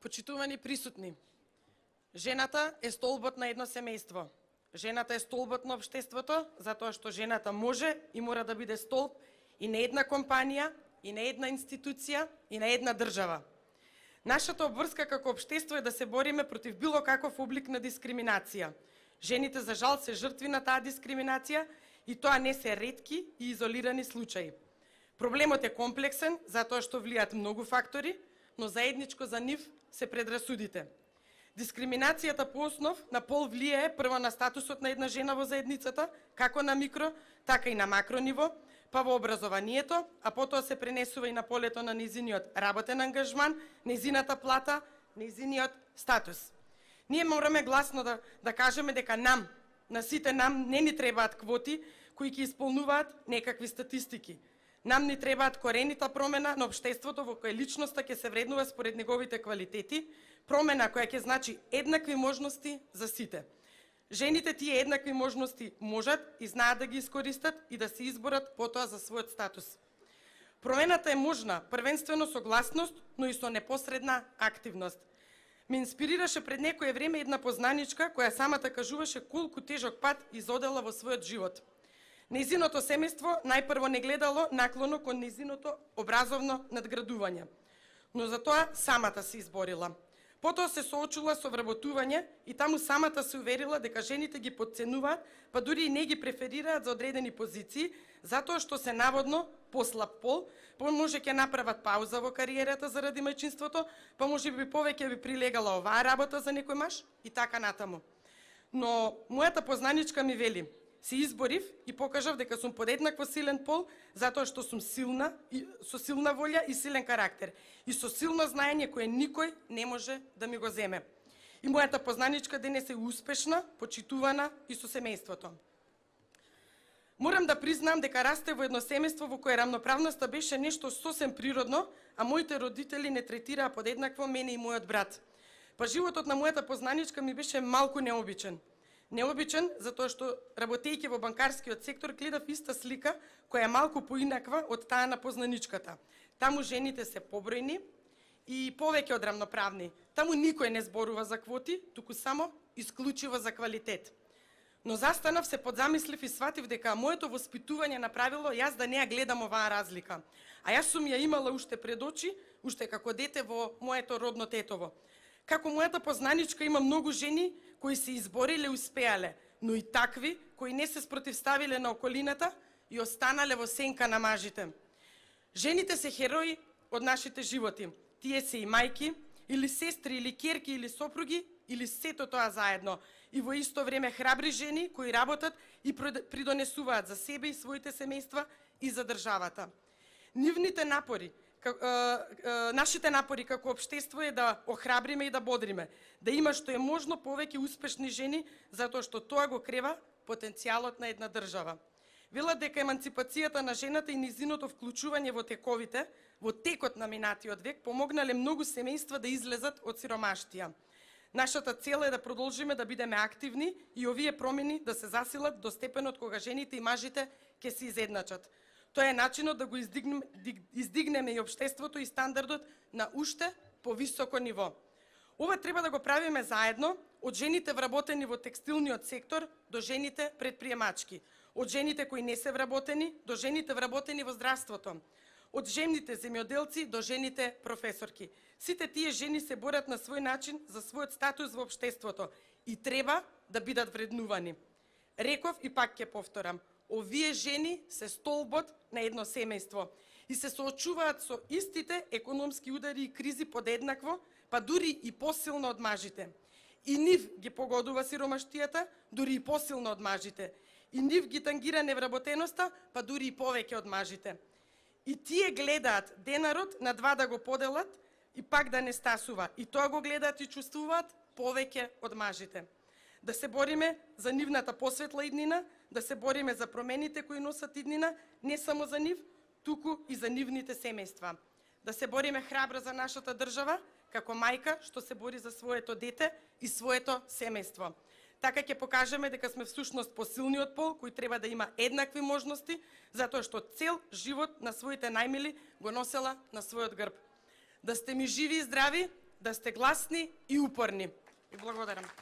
Почитувани присутни, жената е столбот на едно семејство. Жената е столбот на општеството, затоа што жената може и мора да биде столб и на една компанија, и на една институција, и на една држава. Нашата обврска како општество е да се бориме против било каков облик на дискриминација. Жените, за жал, се жртви на таа дискриминација и тоа не се ретки и изолирани случаи. Проблемот е комплексен, затоа што влијаат многу фактори, но заедничко за нив се предрасудите. Дискриминацијата по основ на пол влијае прво на статусот на една жена во заедницата, како на микро, така и на макро ниво, па во образованието, а потоа се пренесува и на полето на нејзиниот работен ангажман, нејзината плата, нејзиниот статус. Ние мораме гласно да кажеме дека на сите нам не ни требаат квоти кои ќе исполнуваат некакви статистики. Нам ни требаат коренита промена на општеството во кое личноста ќе се вреднува според неговите квалитети, промена која ќе значи еднакви можности за сите. Жените тие еднакви можности можат и знаат да ги искористат и да се изборат потоа за својот статус. Промената е можна првенствено со гласност, но и со непосредна активност. Ме инспирираше пред некое време една познаничка која самата кажуваше колку тежок пат изодела во својот живот. Нејзиното семејство најпрво не гледало наклоно кон нејзиното образовно надградување, но за тоа самата се изборила. Потоа се соочила со вработување и таму самата се уверила дека жените ги потценуваат, па дури и не ги преферираат за одредени позиции, затоа што се наводно послаб пол, па може ќе направат пауза во кариерата заради мајчинството, па може би повеќе би прилегала оваа работа за некој маж и така натаму. Но мојата познаничка ми вели: се изборив и покажав дека сум подеднакво силен пол, затоа што сум силна, со силна волја и силен карактер, и со силно знаење кое никој не може да ми го земе. И мојата познаничка денес е успешна, почитувана и со семејството. Морам да признам дека расте во едно семејство во кое рамноправноста беше нешто сосем природно, а моите родители не третираа подеднакво мене и мојот брат. Па животот на мојата познаничка ми беше малку необичен. Необичен затоа што, работејќи во банкарскиот сектор, гледав иста слика која е малку поинаква од таа на познаничката. Таму жените се побројни и повеќе од рамноправни. Таму никој не зборува за квоти, туку само исклучиво за квалитет. Но застанав, се подзамислив и сватив дека моето воспитување направило јас да не ја гледам оваа разлика. А јас сум ја имала уште пред очи, уште како дете во моето родно тетово. Како мојата познаничка има многу жени кои се избориле и успеале, но и такви кои не се спротивставиле на околината и останале во сенка на мажите. Жените се херои од нашите животи. Тие се и мајки, или сестри, или ќерки, или сопруги, или сето тоа заедно. И во исто време храбри жени кои работат и придонесуваат за себе и своите семејства и за државата. Нивните напори, нашите напори како општество е да охрабриме и да бодриме, да има што е можно повеќе успешни жени, затоа што тоа го крева потенцијалот на една држава. Велат дека еманципацијата на жената и нејзиното вклучување во тековите, во текот на минатиот век, помогнале многу семејства да излезат од сиромаштија. Нашата цел е да продолжиме да бидеме активни и овие промени да се засилат до степенот кога жените и мажите ќе се изедначат. Тоа е начинот да го издигнеме и општеството и стандардот на уште повисоко ниво. Ова треба да го правиме заедно, од жените вработени во текстилниот сектор до жените предприемачки, од жените кои не се вработени до жените вработени во здравството, од жените земјоделци до жените професорки. Сите тие жени се борат на свој начин за својот статус во општеството и треба да бидат вреднувани. Реков и пак ќе повторам: овие жени се столбот на едно семејство и се соочуваат со истите економски удари и кризи подеднакво, па дури и посилно од мажите. И нив ги погодува сиромаштијата, дури и посилно од мажите. И нив ги тангира невработеноста, па дури и повеќе од мажите. И тие гледаат денарот на два да го поделат и пак да не стасува. И тоа го гледаат и чувствуваат повеќе од мажите. Да се бориме за нивната посветла иднина, да се бориме за промените кои носат иднина, не само за нив, туку и за нивните семејства. Да се бориме храбро за нашата држава, како мајка што се бори за своето дете и своето семејство. Така ќе покажеме дека сме всушност посилниот пол, кој треба да има еднакви можности, затоа што цел живот на своите најмили го носела на својот грб. Да сте ми живи и здрави, да сте гласни и упорни. И благодарам.